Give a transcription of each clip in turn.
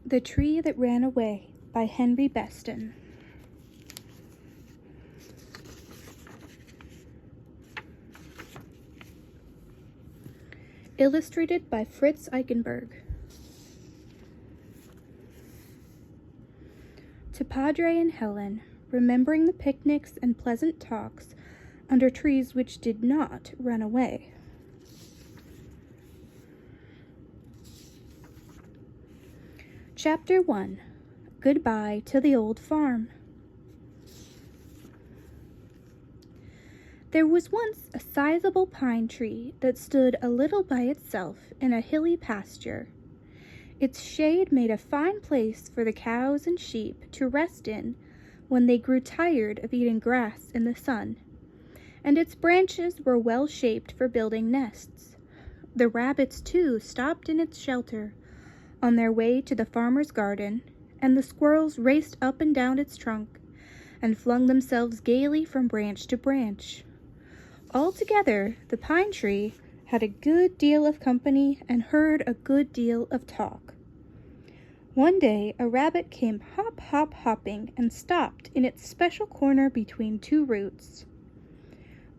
The Tree That Ran Away by Henry Beston. Illustrated by Fritz Eichenberg. To Padre and Helen, remembering the picnics and pleasant talks under trees which did not run away. Chapter 1. Goodbye to the Old Farm. There was once a sizable pine tree that stood a little by itself in a hilly pasture. Its shade made a fine place for the cows and sheep to rest in when they grew tired of eating grass in the sun, and its branches were well shaped for building nests. The rabbits, too, stopped in its shelter on their way to the farmer's garden, and the squirrels raced up and down its trunk and flung themselves gaily from branch to branch. Altogether, the pine tree had a good deal of company and heard a good deal of talk. One day a rabbit came hop, hop, hopping and stopped in its special corner between two roots.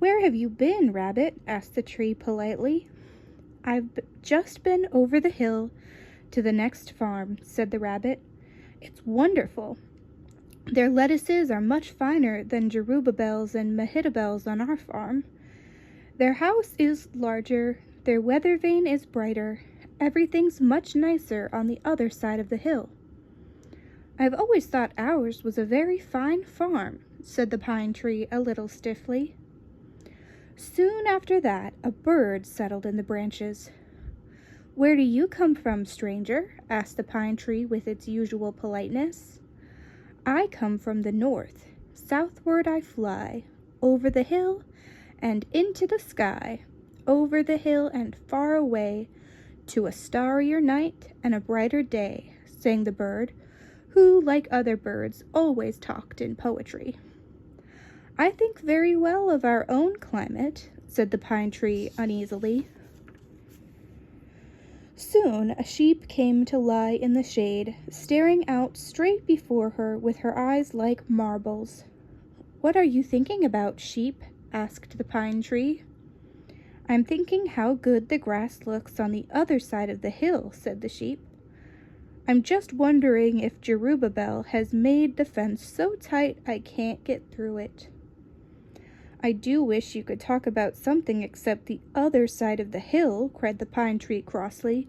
"Where have you been, Rabbit?" asked the tree politely. "I've just been over the hill to the next farm," said the rabbit. "It's wonderful. Their lettuces are much finer than jerubabels and mehitabels on our farm. Their house is larger, their weather vane is brighter, everything's much nicer on the other side of the hill." "I've always thought ours was a very fine farm," said the pine tree a little stiffly. Soon after that, a bird settled in the branches. "Where do you come from, stranger?" asked the pine tree with its usual politeness. "I come from the north. Southward I fly, over the hill and into the sky, over the hill and far away, to a starrier night and a brighter day," sang the bird, who, like other birds, always talked in poetry. "I think very well of our own climate," said the pine tree uneasily. Soon a sheep came to lie in the shade, staring out straight before her with her eyes like marbles. "What are you thinking about, sheep?" asked the pine tree. "I'm thinking how good the grass looks on the other side of the hill," said the sheep. "I'm just wondering if Jerubabel has made the fence so tight I can't get through it." "I do wish you could talk about something except the other side of the hill," cried the pine tree crossly.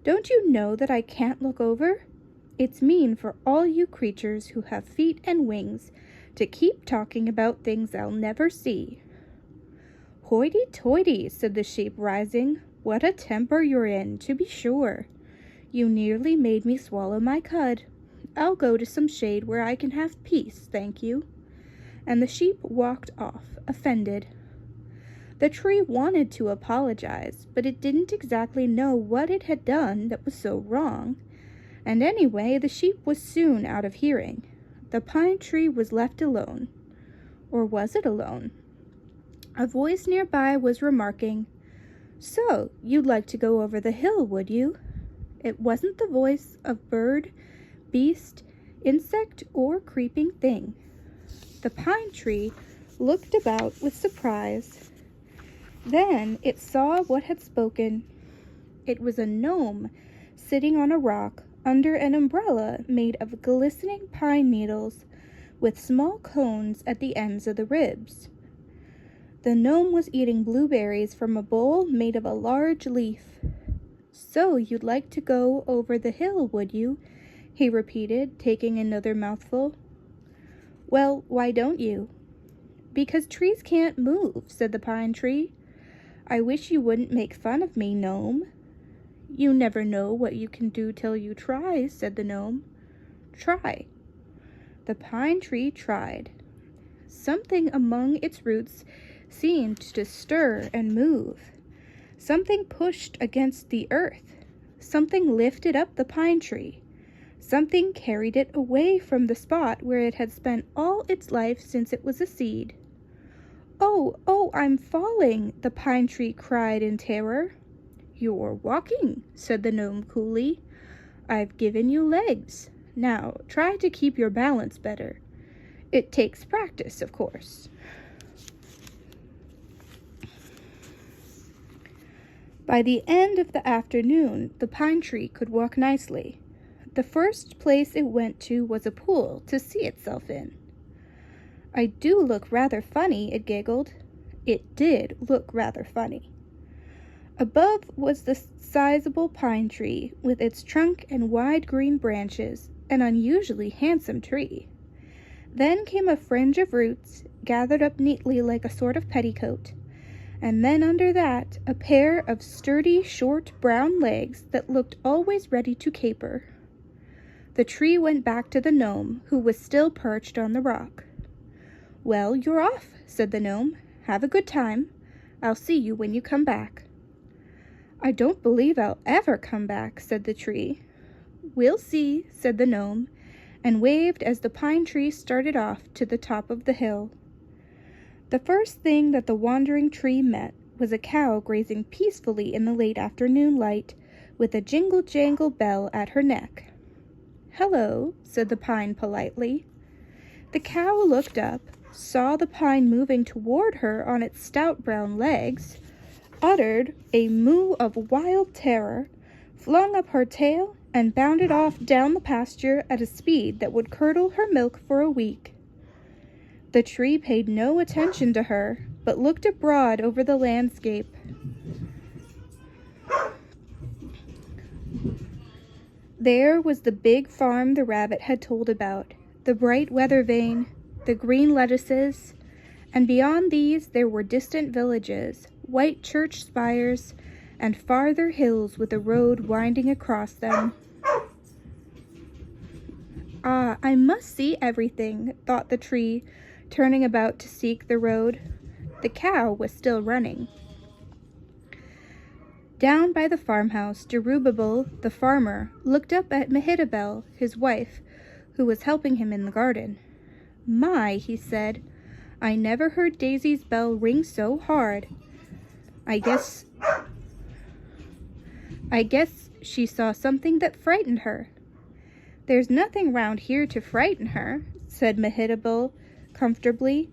"Don't you know that I can't look over? It's mean for all you creatures who have feet and wings to keep talking about things I'll never see." "Hoity-toity," said the sheep, rising. "What a temper you're in, to be sure. You nearly made me swallow my cud. I'll go to some shade where I can have peace, thank you." And the sheep walked off, offended. The tree wanted to apologize, but it didn't exactly know what it had done that was so wrong. And anyway, the sheep was soon out of hearing. The pine tree was left alone. Or was it alone? A voice nearby was remarking, "So, you'd like to go over the hill, would you?" It wasn't the voice of bird, beast, insect, or creeping thing. The pine tree looked about with surprise. Then it saw what had spoken. It was a gnome sitting on a rock under an umbrella made of glistening pine needles with small cones at the ends of the ribs. The gnome was eating blueberries from a bowl made of a large leaf. "So you'd like to go over the hill, would you?" he repeated, taking another mouthful. "Well, why don't you?" "Because trees can't move," said the pine tree. "I wish you wouldn't make fun of me, gnome." "You never know what you can do till you try," said the gnome. "Try." The pine tree tried. Something among its roots seemed to stir and move. Something pushed against the earth. Something lifted up the pine tree. Something carried it away from the spot where it had spent all its life since it was a seed. "Oh, oh, I'm falling!" the pine tree cried in terror. "You're walking," said the gnome coolly. I've given you legs. Now, try to keep your balance better. It takes practice, of course. By the end of the afternoon, the pine tree could walk nicely. The first place it went to was a pool to see itself in. I do look rather funny, it giggled. It did look rather funny. Above was the sizable pine tree, with its trunk and wide green branches, an unusually handsome tree. Then came a fringe of roots, gathered up neatly like a sort of petticoat, and then under that a pair of sturdy, short, brown legs that looked always ready to caper. The tree went back to the gnome, who was still perched on the rock. "Well, you're off," said the gnome. "Have a good time. I'll see you when you come back." "I don't believe I'll ever come back," said the tree. "We'll see," said the gnome, and waved as the pine tree started off to the top of the hill. The first thing that the wandering tree met was a cow grazing peacefully in the late afternoon light, with a jingle-jangle bell at her neck. "Hello," said the pine politely. The cow looked up, saw the pine moving toward her on its stout brown legs, uttered a moo of wild terror, flung up her tail, and bounded off down the pasture at a speed that would curdle her milk for a week. The tree paid no attention to her, but looked abroad over the landscape. There was the big farm the rabbit had told about, the bright weather vane, the green lettuces, and beyond these there were distant villages, white church spires, and farther hills with a road winding across them. "Ah, I must see everything," thought the tree, turning about to seek the road. The cow was still running. Down by the farmhouse, Jerubbaal, the farmer, looked up at Mehitabel, his wife, who was helping him in the garden. "My," he said, "I never heard Daisy's bell ring so hard. I guess she saw something that frightened her." "There's nothing round here to frighten her," said Mehitabel comfortably.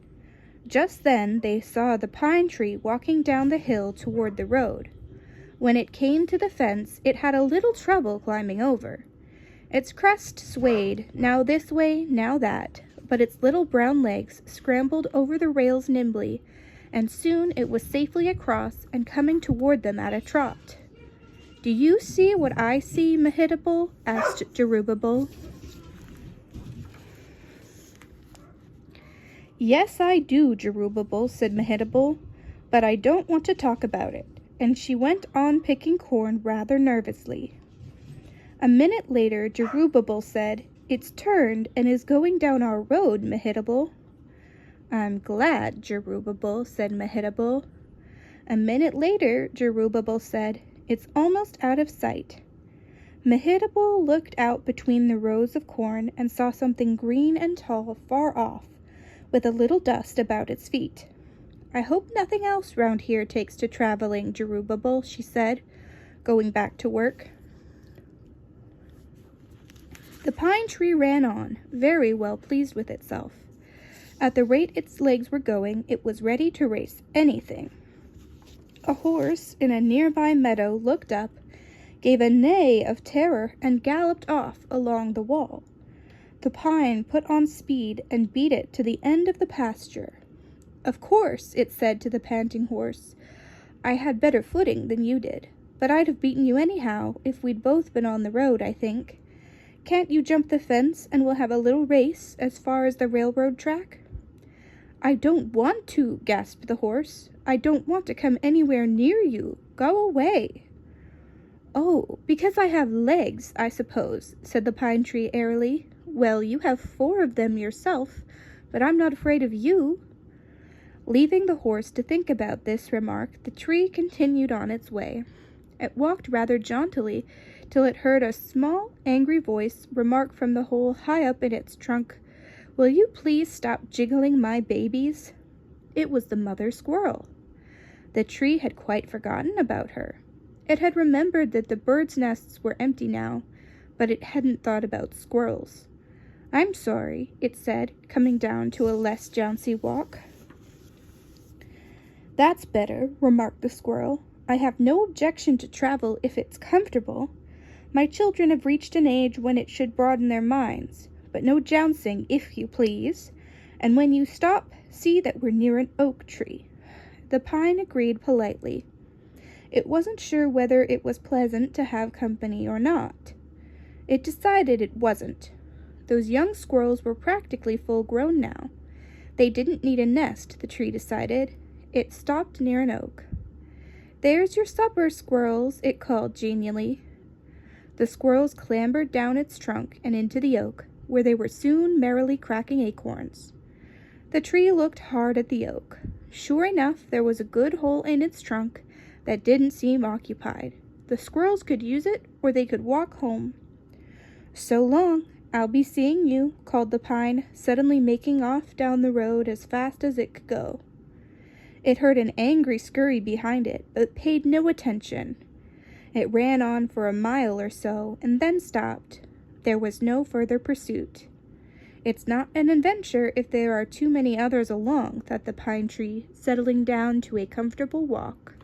Just then they saw the pine tree walking down the hill toward the road. When it came to the fence, it had a little trouble climbing over. Its crest swayed, now this way, now that, but its little brown legs scrambled over the rails nimbly, and soon it was safely across and coming toward them at a trot. "Do you see what I see, Mehitabel?" asked Jerubbaal. "Yes, I do, Jerubbaal," said Mehitabel, "but I don't want to talk about it," and she went on picking corn rather nervously. A minute later, Jerubbaal said, "It's turned and is going down our road, Mehitabel." "I'm glad, Jerubbaal," said Mehitabel. A minute later, Jerubbaal said, "It's almost out of sight." Mehitabel looked out between the rows of corn and saw something green and tall far off, with a little dust about its feet. "I hope nothing else round here takes to traveling, Jerubbaal," she said, going back to work. The pine tree ran on, very well pleased with itself. At the rate its legs were going, it was ready to race anything. A horse in a nearby meadow looked up, gave a neigh of terror, and galloped off along the wall. The pine put on speed and beat it to the end of the pasture. "Of course," it said to the panting horse, "I had better footing than you did, but I'd have beaten you anyhow if we'd both been on the road, I think. Can't you jump the fence and we'll have a little race as far as the railroad track?" "I don't want to," gasped the horse. "I don't want to come anywhere near you. Go away." "Oh, because I have legs, I suppose," said the pine tree airily. "Well, you have 4 of them yourself, but I'm not afraid of you." Leaving the horse to think about this remark, the tree continued on its way. It walked rather jauntily till it heard a small, angry voice remark from the hole high up in its trunk, "Will you please stop jiggling my babies?" It was the mother squirrel. The tree had quite forgotten about her. It had remembered that the birds' nests were empty now, but it hadn't thought about squirrels. "I'm sorry," it said, coming down to a less jouncy walk. "That's better," remarked the squirrel. "I have no objection to travel if it's comfortable. My children have reached an age when it should broaden their minds, but no jouncing, if you please. And when you stop, see that we're near an oak tree." The pine agreed politely. It wasn't sure whether it was pleasant to have company or not. It decided it wasn't. Those young squirrels were practically full-grown now. They didn't need a nest, the tree decided. It stopped near an oak. "There's your supper, squirrels," it called genially. The squirrels clambered down its trunk and into the oak, where they were soon merrily cracking acorns. The tree looked hard at the oak. Sure enough, there was a good hole in its trunk that didn't seem occupied. The squirrels could use it, or they could walk home. "So long, I'll be seeing you," called the pine, suddenly making off down the road as fast as it could go. It heard an angry scurry behind it, but paid no attention. It ran on for a mile or so, and then stopped. There was no further pursuit. "It's not an adventure if there are too many others along," thought the pine tree, settling down to a comfortable walk.